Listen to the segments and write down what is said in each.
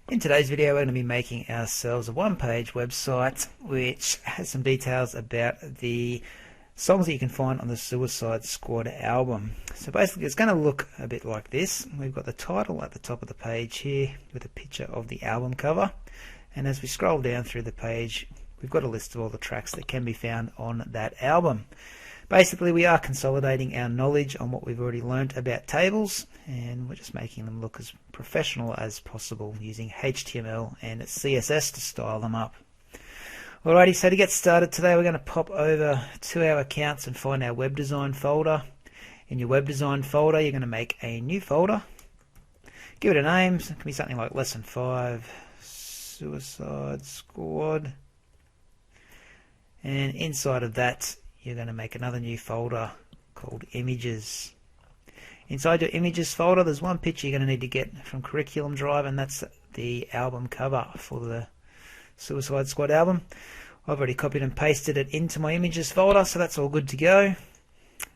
In today's video we're going to be making ourselves a one-page website which has some details about the songs that you can find on the Suicide Squad album. So basically it's going to look a bit like this. We've got the title at the top of the page here with a picture of the album cover, and as we scroll down through the page we've got a list of all the tracks that can be found on that album. Basically we are consolidating our knowledge on what we've already learnt about tables, and we're just making them look as professional as possible using HTML and CSS to style them up. Alrighty, so to get started today we're going to pop over to our accounts and find our web design folder. In your web design folder you're going to make a new folder, give it a name. It can be something like Lesson 5 Suicide Squad, and inside of that you're going to make another new folder called Images. Inside your Images folder there's one picture you're going to need to get from Curriculum Drive, and that's the album cover for the Suicide Squad album. I've already copied and pasted it into my Images folder, so that's all good to go.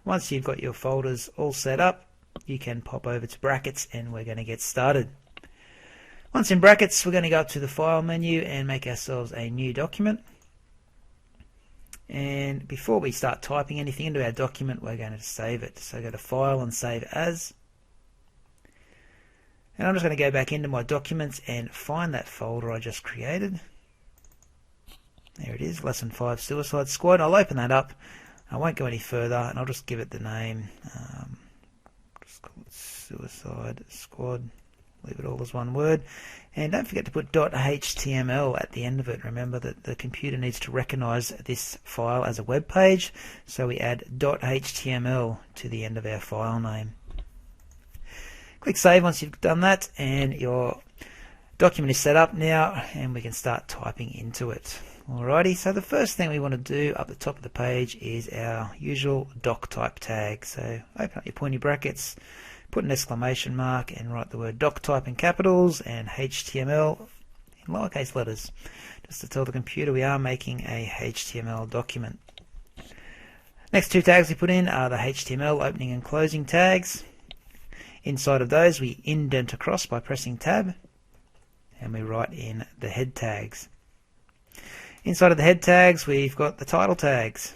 Once you've got your folders all set up, you can pop over to brackets and we're going to get started. Once in brackets we're going to go up to the File menu and make ourselves a new document. And before we start typing anything into our document we're going to save it. So go to File and Save As. And I'm just going to go back into my documents and find that folder I just created. There it is, Lesson 5 Suicide Squad. I'll open that up. I won't go any further and I'll just give it the name. Just call it Suicide Squad. Leave it all as one word. And don't forget to put .html at the end of it. Remember that the computer needs to recognize this file as a web page, so we add .html to the end of our file name. Click Save once you've done that, and your document is set up now and we can start typing into it. Alrighty, so the first thing we want to do up the top of the page is our usual Doctype tag. So open up your pointy brackets, put an exclamation mark and write the word Doctype in capitals and HTML in lowercase letters, just to tell the computer we are making a HTML document. Next two tags we put in are the HTML opening and closing tags. Inside of those we indent across by pressing Tab, and we write in the head tags. Inside of the head tags we've got the title tags.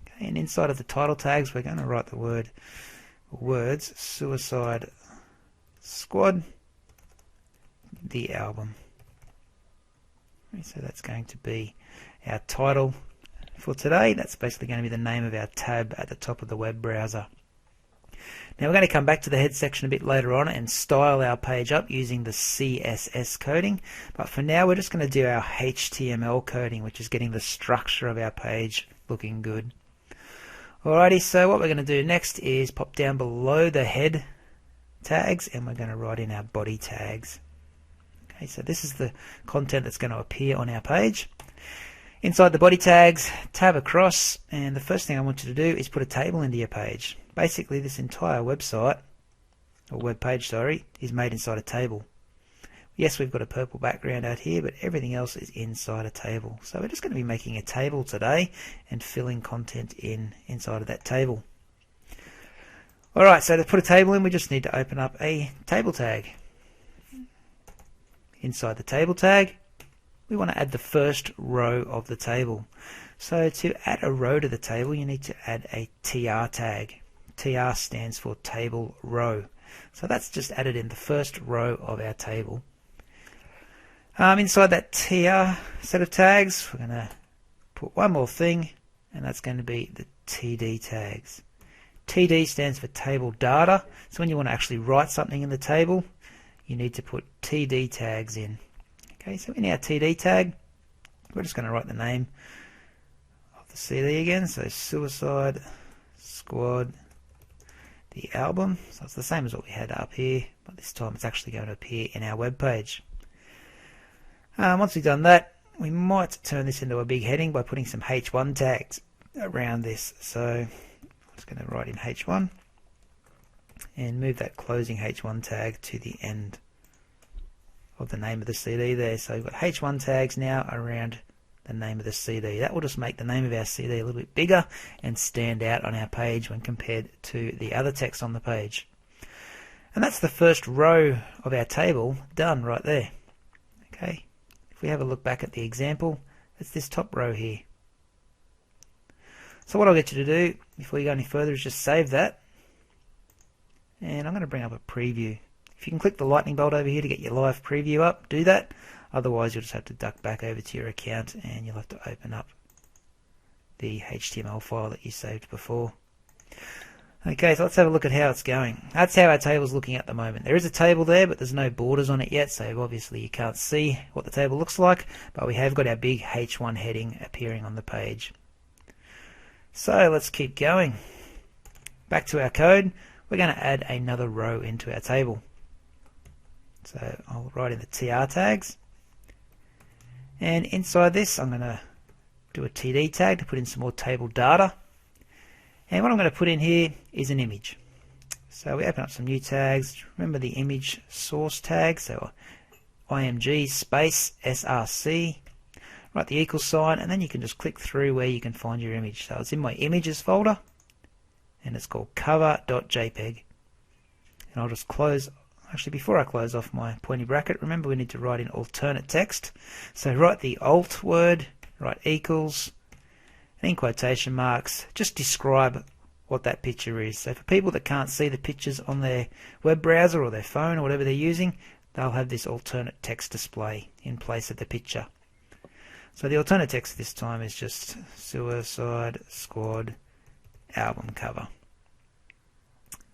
Okay, and inside of the title tags we're going to write the words Suicide Squad, the album. So that's going to be our title for today. That's basically going to be the name of our tab at the top of the web browser. Now we're going to come back to the head section a bit later on and style our page up using the CSS coding, but for now we're just going to do our HTML coding, which is getting the structure of our page looking good. Alrighty, so what we're going to do next is pop down below the head tags and we're going to write in our body tags. Okay, so this is the content that's going to appear on our page. Inside the body tags, tab across, and the first thing I want you to do is put a table into your page. Basically this entire website, or web page, sorry, is made inside a table. Yes, we've got a purple background out here, but everything else is inside a table. So we're just going to be making a table today and filling content inside of that table. Alright, so to put a table in we just need to open up a table tag. Inside the table tag we want to add the first row of the table. So to add a row to the table you need to add a TR tag. TR stands for table row. So that's just added in the first row of our table. Inside that TR set of tags we're going to put one more thing, and that's going to be the TD tags. TD stands for table data, so when you want to actually write something in the table you need to put TD tags in. Okay, so in our TD tag we're just going to write the name of the CD again, so Suicide Squad, the album. So it's the same as what we had up here, but this time it's actually going to appear in our web page. Once we've done that, we might turn this into a big heading by putting some H1 tags around this. So I'm just going to write in H1 and move that closing H1 tag to the end of the name of the CD there. So we've got H1 tags now around the name of the CD. That will just make the name of our CD a little bit bigger and stand out on our page when compared to the other text on the page. And that's the first row of our table done right there. Okay, if we have a look back at the example, it's this top row here. So what I'll get you to do before you go any further is just save that, and I'm going to bring up a preview. If you can click the lightning bolt over here to get your live preview up, do that. Otherwise you'll just have to duck back over to your account and you'll have to open up the HTML file that you saved before. Okay, so let's have a look at how it's going. That's how our table's looking at the moment. There is a table there, but there's no borders on it yet, so obviously you can't see what the table looks like, but we have got our big H1 heading appearing on the page. So let's keep going. Back to our code, we're going to add another row into our table. So I'll write in the TR tags, and inside this I'm going to do a TD tag to put in some more table data. And what I'm going to put in here is an image. So we open up some new tags. Remember the image source tag, so img space src, write the equal sign, and then you can just click through where you can find your image. So it's in my images folder, and it's called cover.jpg. And I'll just close, actually before I close off my pointy bracket, remember we need to write in alternate text. So write the alt word, write equals, in quotation marks, just describe what that picture is. So for people that can't see the pictures on their web browser or their phone or whatever they're using, they'll have this alternate text display in place of the picture. So the alternate text this time is just Suicide Squad album cover.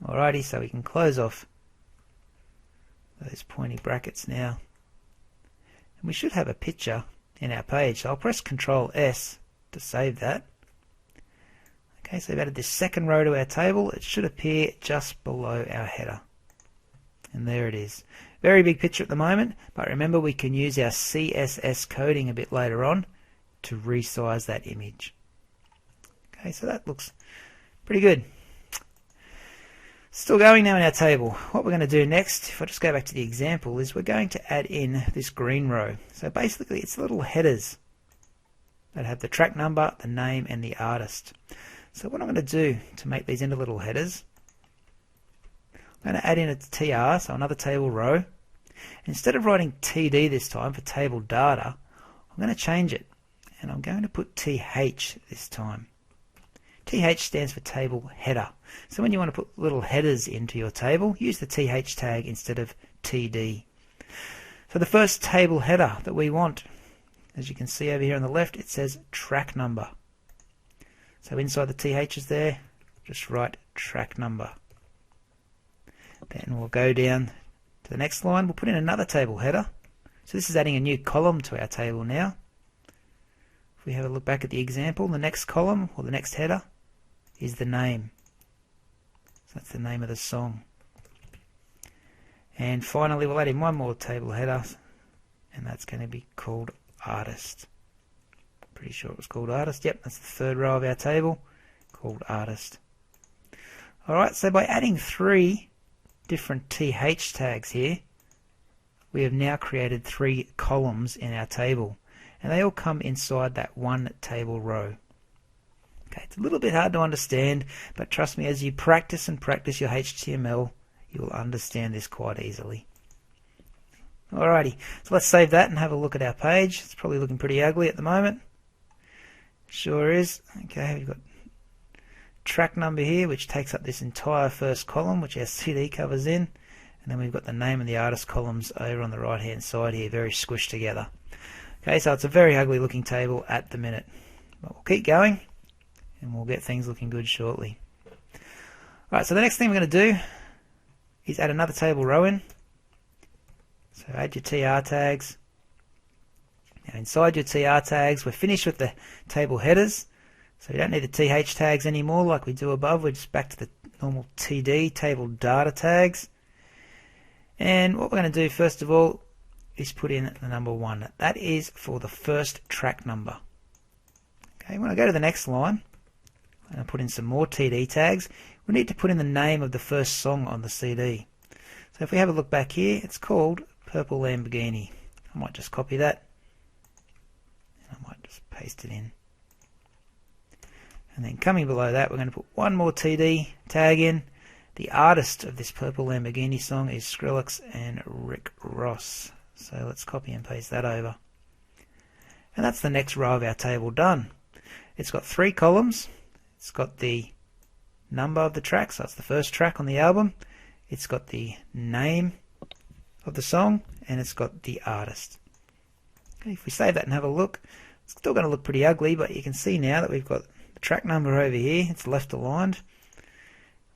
Alrighty, so we can close off those pointy brackets now. And we should have a picture in our page. So I'll press Ctrl S to save that. Okay, so we've added this second row to our table. It should appear just below our header. And there it is. Very big picture at the moment, but remember we can use our CSS coding a bit later on to resize that image. Okay, so that looks pretty good. Still going now in our table. What we're going to do next, if I just go back to the example, is we're going to add in this green row. So basically it's little headers that have the track number, the name, and the artist. So what I'm going to do to make these into little headers, I'm going to add in a TR, so another table row. Instead of writing TD this time for table data, I'm going to change it, and I'm going to put TH this time. TH stands for table header. So when you want to put little headers into your table, use the TH tag instead of TD. So the first table header that we want, as you can see over here on the left, it says track number. So inside the THs there, just write track number. Then we'll go down to the next line. We'll put in another table header. So this is adding a new column to our table now. If we have a look back at the example, the next column or the next header is the name. So that's the name of the song. And finally we'll add in one more table header, and that's going to be called artist. Pretty sure it was called artist. Yep, that's the third row of our table, called artist. Alright, so by adding 3 different TH tags here, we have now created 3 columns in our table, and they all come inside that one table row. Okay, it's a little bit hard to understand, but trust me, as you practice and practice your HTML, you will understand this quite easily. Alrighty, so let's save that and have a look at our page. It's probably looking pretty ugly at the moment. Sure is. Okay, we've got track number here, which takes up this entire first column, which our CD covers in, and then we've got the name and the artist columns over on the right hand side here, very squished together. Okay, so it's a very ugly looking table at the minute, but we'll keep going and we'll get things looking good shortly. Alright, so the next thing we're going to do is add another table row in. So add your TR tags. Now inside your TR tags, we're finished with the table headers, so we don't need the TH tags anymore like we do above. We're just back to the normal TD, table data tags. And what we're going to do first of all is put in the number 1. That is for the first track number. Okay, when I go to the next line, I'm going to put in some more TD tags. We need to put in the name of the first song on the CD. So if we have a look back here, it's called Purple Lamborghini. I might just copy that, and I might just paste it in. And then coming below that, we're going to put one more TD tag in. The artist of this Purple Lamborghini song is Skrillex and Rick Ross. So let's copy and paste that over. And that's the next row of our table done. It's got 3 columns. It's got the number of the track, so that's the first track on the album. It's got the name of the song, and it's got the artist. Okay, if we save that and have a look, it's still going to look pretty ugly, but you can see now that we've got the track number over here. It's left aligned.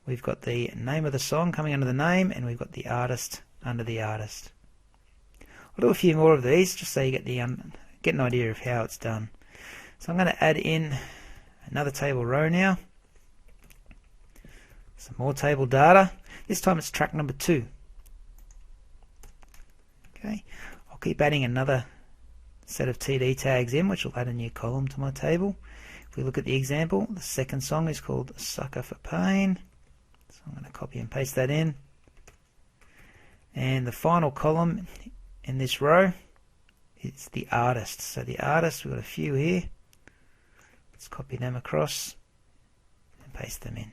We've got the name of the song coming under the name, and we've got the artist under the artist. I'll do a few more of these just so you get an idea of how it's done. So I'm going to add in another table row now. Some more table data. This time it's track number 2. Okay, I'll keep adding another set of TD tags in, which will add a new column to my table. If we look at the example, the second song is called Sucker for Pain. So I'm going to copy and paste that in. And the final column in this row is the artist. So the artist, we've got a few here. Let's copy them across and paste them in.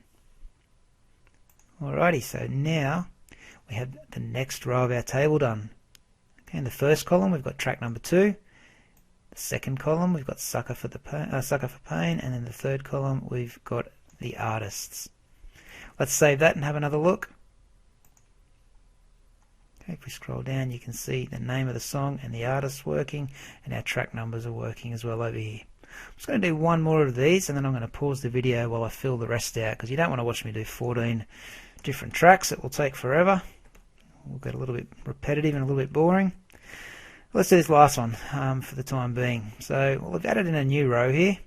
Alrighty, so now we have the next row of our table done. Okay, in the first column we've got track number 2. The second column we've got Sucker for Pain, and then the third column we've got the artists. Let's save that and have another look. Okay, if we scroll down, you can see the name of the song and the artist working, and our track numbers are working as well over here. I'm just going to do one more of these, and then I'm going to pause the video while I fill the rest out, because you don't want to watch me do 14 different tracks. It will take forever. We'll get a little bit repetitive and a little bit boring. Let's do this last one for the time being. So we've added in a new row here,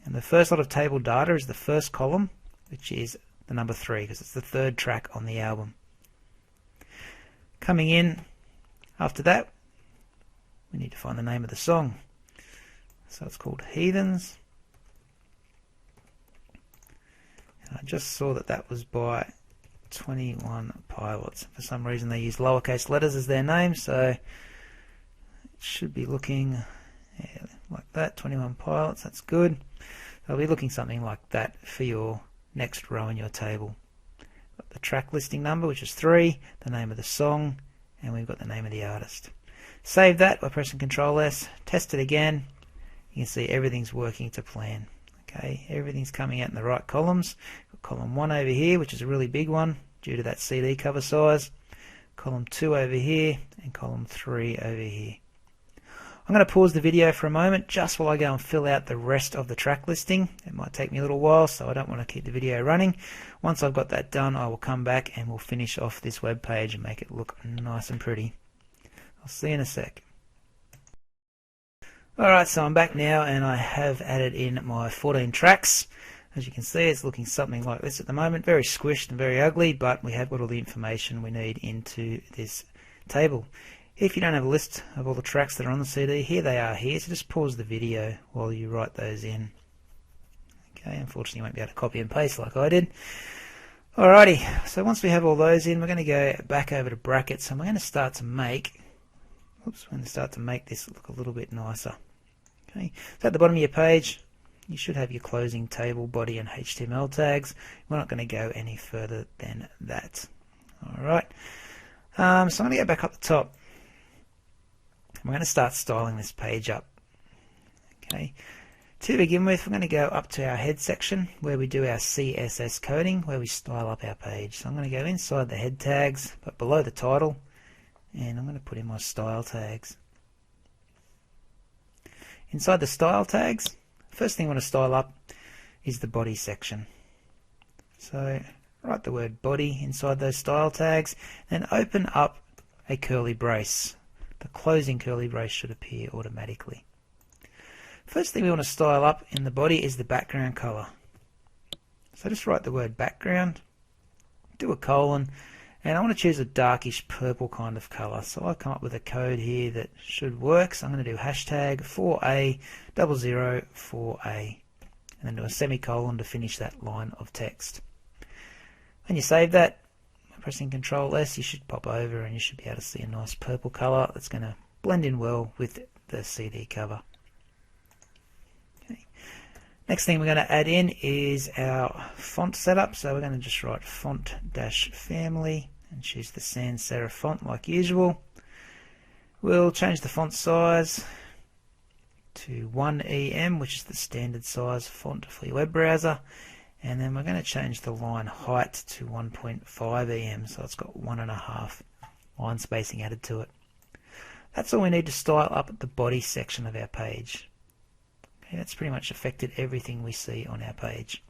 and the first lot of table data is the first column, which is the number 3, because it's the third track on the album. Coming in after that, we need to find the name of the song. So it's called Heathens. And I just saw that that was by 21 Pilots. For some reason they use lowercase letters as their name, so it should be looking like that, 21 Pilots, that's good. I'll be looking something like that for your next row in your table. Got the track listing number, which is 3, the name of the song, and we've got the name of the artist. Save that by pressing Ctrl S, test it again. You can see everything's working to plan. Okay, everything's coming out in the right columns. Got column 1 over here, which is a really big one due to that CD cover size. Column 2 over here, and column 3 over here. I'm going to pause the video for a moment just while I go and fill out the rest of the track listing. It might take me a little while, so I don't want to keep the video running. Once I've got that done, I will come back and we'll finish off this web page and make it look nice and pretty. I'll see you in a sec. Alright, so I'm back now, and I have added in my 14 tracks. As you can see, it's looking something like this at the moment, very squished and very ugly, but we have got all the information we need into this table. If you don't have a list of all the tracks that are on the CD, here they are here, so just pause the video while you write those in. Okay, unfortunately you won't be able to copy and paste like I did. Alrighty, so once we have all those in, we're going to go back over to brackets, and we're going to start to make this look a little bit nicer. Okay, so at the bottom of your page, you should have your closing table, body, and HTML tags. We're not going to go any further than that. Alright, so I'm going to go back up the top. We're going to start styling this page up. Okay, to begin with, we're going to go up to our head section where we do our CSS coding, where we style up our page. So I'm going to go inside the head tags, but below the title, and I'm going to put in my style tags. Inside the style tags, first thing I want to style up is the body section. So write the word body inside those style tags, and open up a curly brace. The closing curly brace should appear automatically. First thing we want to style up in the body is the background color. So just write the word background, do a colon, and I want to choose a darkish purple kind of color. So I've come up with a code here that should work. So I'm going to do hashtag 4A0004A, and then do a semicolon to finish that line of text. When you save that, pressing Ctrl S, you should pop over and you should be able to see a nice purple color that's going to blend in well with the CD cover. Okay. Next thing we're going to add in is our font setup. So we're going to just write font-family and choose the sans serif font like usual. We'll change the font size to 1EM, which is the standard size font for your web browser, and then we're going to change the line height to 1.5EM, so it's got 1.5 line spacing added to it. That's all we need to style up at the body section of our page. Okay, that's pretty much affected everything we see on our page.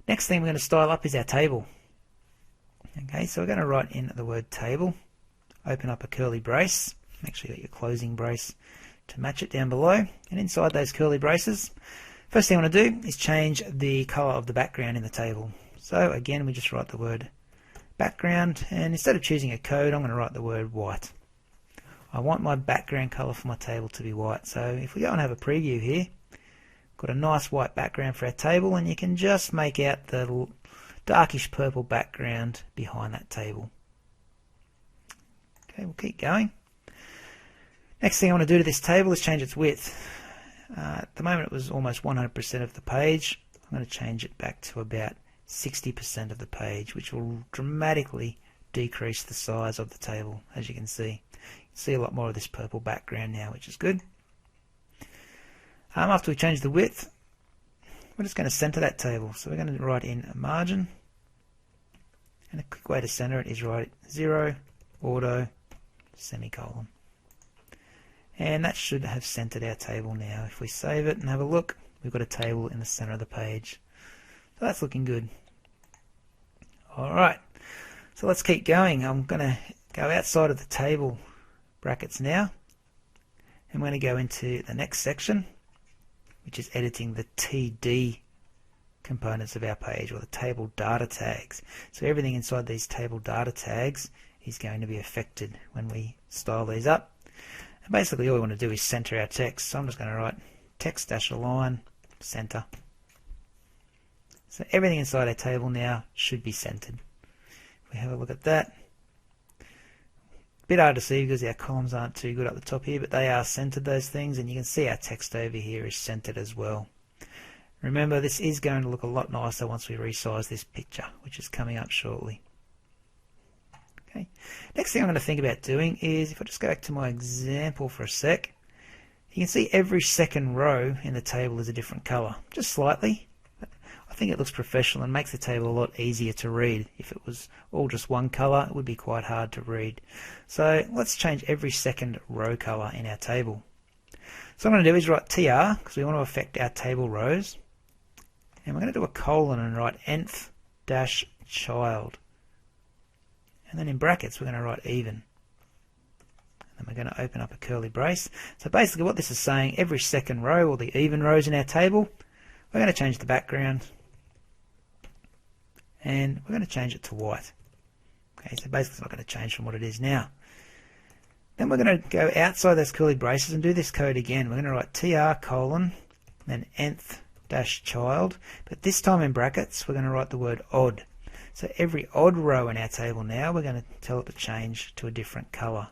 Next thing we're going to style up is our table. Okay, so we're going to write in the word table, open up a curly brace, make sure you got your closing brace to match it down below, and inside those curly braces, first thing I want to do is change the color of the background in the table. So again, we just write the word background, and instead of choosing a code, I'm going to write the word white. I want my background color for my table to be white. So if we go and have a preview here, got a nice white background for our table, and you can just make out the darkish purple background behind that table. Okay, we'll keep going. Next thing I want to do to this table is change its width. At the moment it was almost 100% of the page. I'm going to change it back to about 60% of the page, which will dramatically decrease the size of the table, as you can see. You can see a lot more of this purple background now, which is good. After we change the width, we're just going to center that table. So we're going to write in a margin, and a quick way to center it is write 0, auto, semicolon. And that should have centered our table now. If we save it and have a look, we've got a table in the center of the page. So that's looking good. Alright, so let's keep going. I'm going to go outside of the table brackets now. I'm going to go into the next section, which is editing the TD components of our page, or the table data tags. So everything inside these table data tags is going to be affected when we style these up. And basically all we want to do is center our text. So I'm just going to write text-align center. So everything inside our table now should be centered. If we have a look at that, a bit hard to see because our columns aren't too good up the top here, but they are centered, those things, and you can see our text over here is centered as well. Remember, this is going to look a lot nicer once we resize this picture, which is coming up shortly. Okay. Next thing I'm going to think about doing is, if I just go back to my example for a sec, you can see every second row in the table is a different color, just slightly. I think it looks professional and makes the table a lot easier to read. If it was all just one color, it would be quite hard to read. So let's change every second row color in our table. So what I'm going to do is write TR, because we want to affect our table rows. And we're going to do a colon and write nth-child. And then in brackets we're going to write even. And then we're going to open up a curly brace. So basically what this is saying, every second row, or the even rows in our table, we're going to change the background. And we're going to change it to white. Okay, so basically it's not going to change from what it is now. Then we're going to go outside those curly braces and do this code again. We're going to write TR colon, then nth-child, but this time in brackets we're going to write the word odd. So every odd row in our table now, we're going to tell it to change to a different color.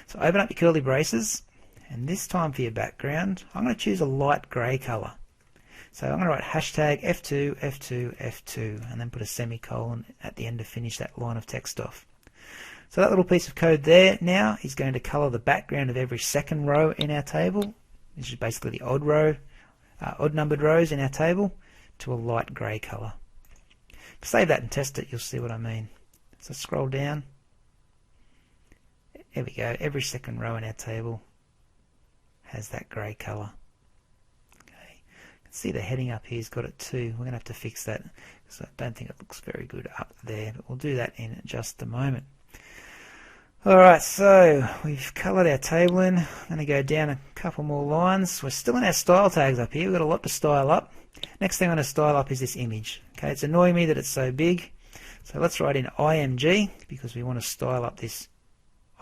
So open up your curly braces, and this time for your background, I'm going to choose a light grey color. So I'm going to write hashtag F2, F2, F2, and then put a semicolon at the end to finish that line of text off. So that little piece of code there now is going to color the background of every second row in our table, which is basically the odd row, odd numbered rows in our table, to a light grey color. Save that and test it, you'll see what I mean. So scroll down. There we go. Every second row in our table has that grey colour. Okay. You can see the heading up here's got it too. We're going to have to fix that because I don't think it looks very good up there, but we'll do that in just a moment. Alright, so we've coloured our table in. I'm going to go down a couple more lines. We're still in our style tags up here. We've got a lot to style up. Next thing I'm going to style up is this image. Okay, it's annoying me that it's so big. So let's write in IMG because we want to style up this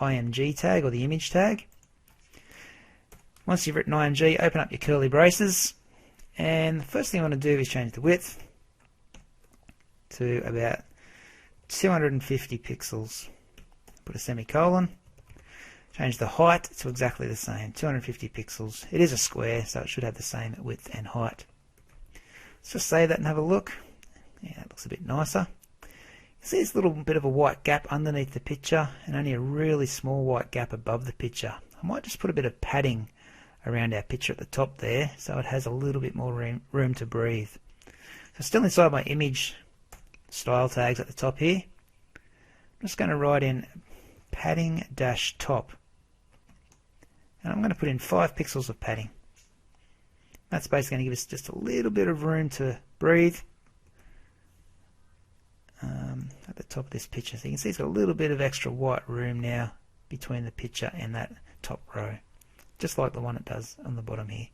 IMG tag, or the image tag. Once you've written IMG, open up your curly braces. And the first thing I want to do is change the width to about 250 pixels. Put a semicolon. Change the height to exactly the same, 250 pixels. It is a square, so it should have the same width and height. Let's just save that and have a look. Yeah, that looks a bit nicer. You See this little bit of a white gap underneath the picture and only a really small white gap above the picture. I might just put a bit of padding around our picture at the top there so it has a little bit more room to breathe. So still inside my image style tags at the top here, I'm just going to write in padding dash top, and I'm going to put in 5 pixels of padding. That's basically going to give us just a little bit of room to breathe at the top of this picture. So you can see it's got a little bit of extra white room now between the picture and that top row, just like the one it does on the bottom here.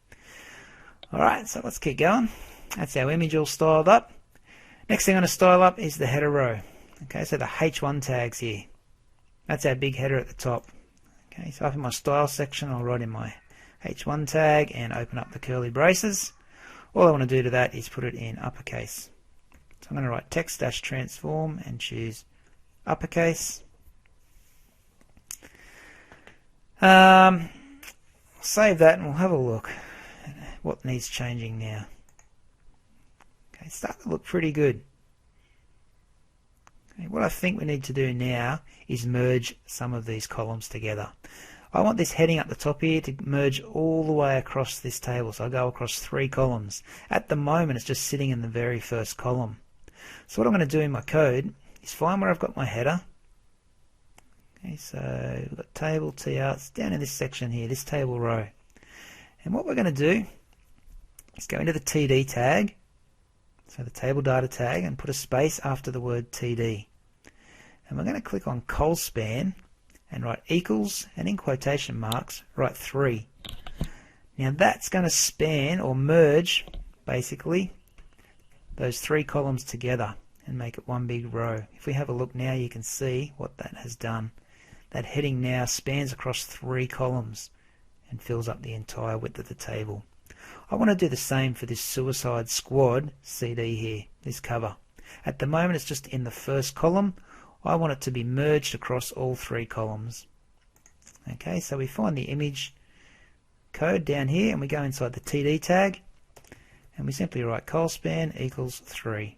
Alright, so let's keep going. That's our image all styled up. Next thing I'm going to style up is the header row. Okay, so the H1 tags here. That's our big header at the top. Okay, so up in my style section I'll write in my H1 tag and open up the curly braces. All I want to do to that is put it in uppercase. So I'm going to write text-transform and choose uppercase. Save that and we'll have a look at what needs changing now. Okay, it's starting to look pretty good. Okay, what I think we need to do now is merge some of these columns together. I want this heading up the top here to merge all the way across this table, so I'll go across 3 columns. At the moment it's just sitting in the very first column. So what I'm going to do in my code is find where I've got my header. Okay, so we've got table TR, it's down in this section here, this table row. And what we're going to do is go into the TD tag, so the table data tag, and put a space after the word TD. And we're going to click on colspan and write equals, and in quotation marks write 3. Now that's going to span or merge basically those 3 columns together and make it one big row. If we have a look now, you can see what that has done. That heading now spans across 3 columns and fills up the entire width of the table. I want to do the same for this Suicide Squad CD here, this cover. At the moment it's just in the first column. I want it to be merged across all 3 columns. Okay, so we find the image code down here and we go inside the TD tag and we simply write colspan equals 3.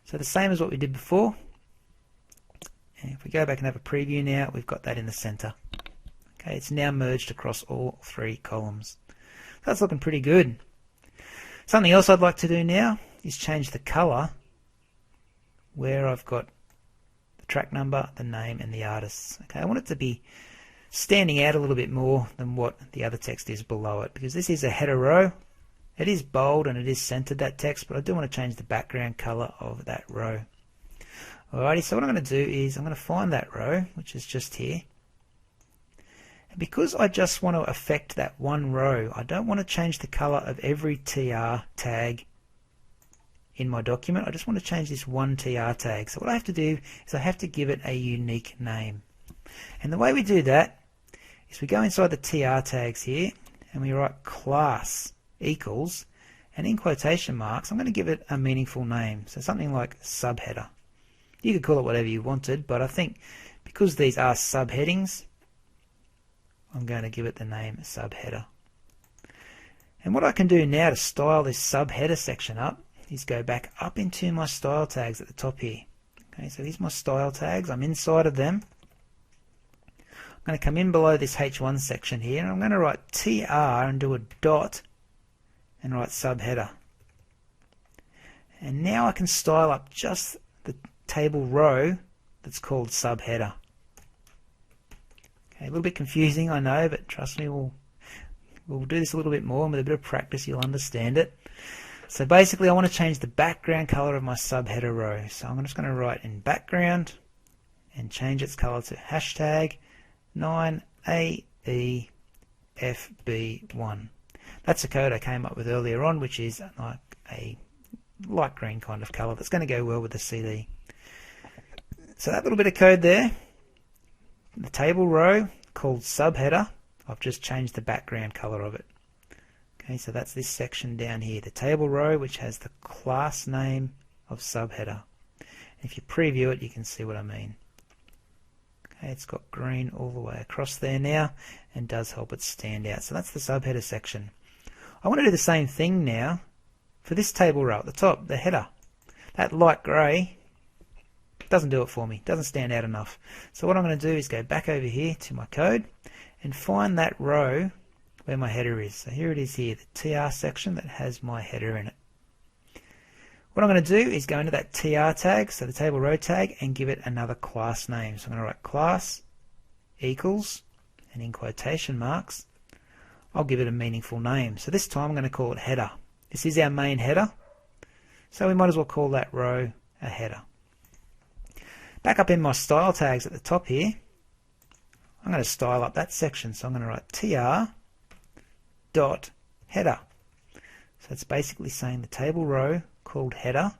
So the same as what we did before. And if we go back and have a preview now, we've got that in the center. Okay, it's now merged across all 3 columns. That's looking pretty good. Something else I'd like to do now is change the color where I've got the track number, the name and the artists. Okay, I want it to be standing out a little bit more than what the other text is below it, because this is a header row. It is bold and it is centered, that text, but I do want to change the background color of that row. Alrighty, so what I'm going to do is I'm going to find that row, which is just here. And because I just want to affect that one row, I don't want to change the color of every TR tag in my document. I just want to change this one TR tag. So what I have to do is I have to give it a unique name. And the way we do that is we go inside the TR tags here and we write class equals, and in quotation marks I'm going to give it a meaningful name, so something like subheader. You could call it whatever you wanted, but I think because these are subheadings, I'm going to give it the name subheader. And what I can do now to style this subheader section up is go back up into my style tags at the top here. Okay, so here's my style tags, I'm inside of them. I'm going to come in below this H1 section here and I'm going to write TR and do a dot and write subheader. And now I can style up just the table row that's called subheader. Okay, a little bit confusing, I know, but trust me, we'll do this a little bit more, and with a bit of practice you'll understand it. So basically I want to change the background color of my subheader row. So I'm just going to write in background and change its color to hashtag 9AEFB1. That's a code I came up with earlier on, which is like a light green kind of color that's going to go well with the CD. So that little bit of code there, the table row called subheader, I've just changed the background color of it. Okay, so that's this section down here, the table row which has the class name of subheader. If you preview it you can see what I mean. Okay, it's got green all the way across there now and does help it stand out. So that's the subheader section. I want to do the same thing now for this table row at the top, the header. That light grey Doesn't do it for me. Doesn't stand out enough. So what I'm going to do is go back over here to my code and find that row where my header is. So here it is here, the TR section that has my header in it. What I'm going to do is go into that TR tag, so the table row tag, and give it another class name. So I'm going to write class equals, and in quotation marks, I'll give it a meaningful name. So this time I'm going to call it header. This is our main header, so we might as well call that row a header. Back up in my style tags at the top here, I'm going to style up that section. So I'm going to write tr dot header. So it's basically saying the table row called header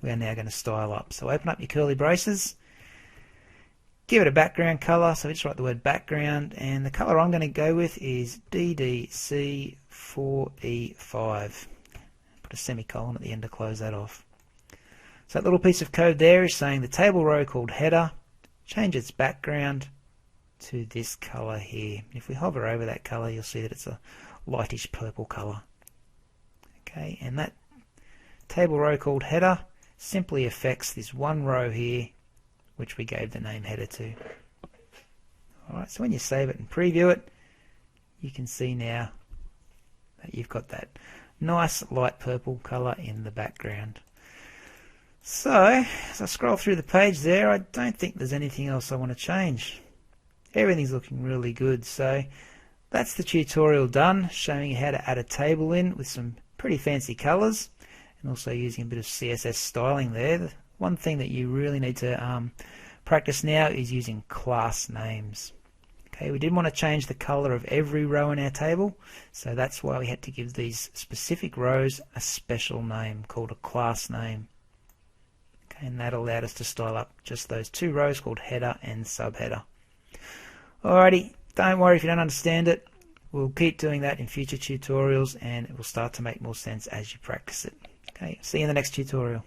we are now going to style up. So open up your curly braces, give it a background color, so we just write the word background, and the color I'm going to go with is DDC4E5. Put a semicolon at the end to close that off. So that little piece of code there is saying the table row called header, change its background to this color here. If we hover over that color, you'll see that it's a lightish purple color. Okay, and that table row called header simply affects this one row here, which we gave the name header to. Alright, so when you save it and preview it, you can see now that you've got that nice light purple color in the background. So, as I scroll through the page there, I don't think there's anything else I want to change. Everything's looking really good. So that's the tutorial done, showing you how to add a table in with some pretty fancy colors, and also using a bit of CSS styling there. The one thing that you really need to practice now is using class names. Okay, we didn't want to change the color of every row in our table, so that's why we had to give these specific rows a special name called a class name. Okay, and that allowed us to style up just those two rows called header and subheader. Alrighty, don't worry if you don't understand it. We'll keep doing that in future tutorials, and it will start to make more sense as you practice it. Okay, see you in the next tutorial.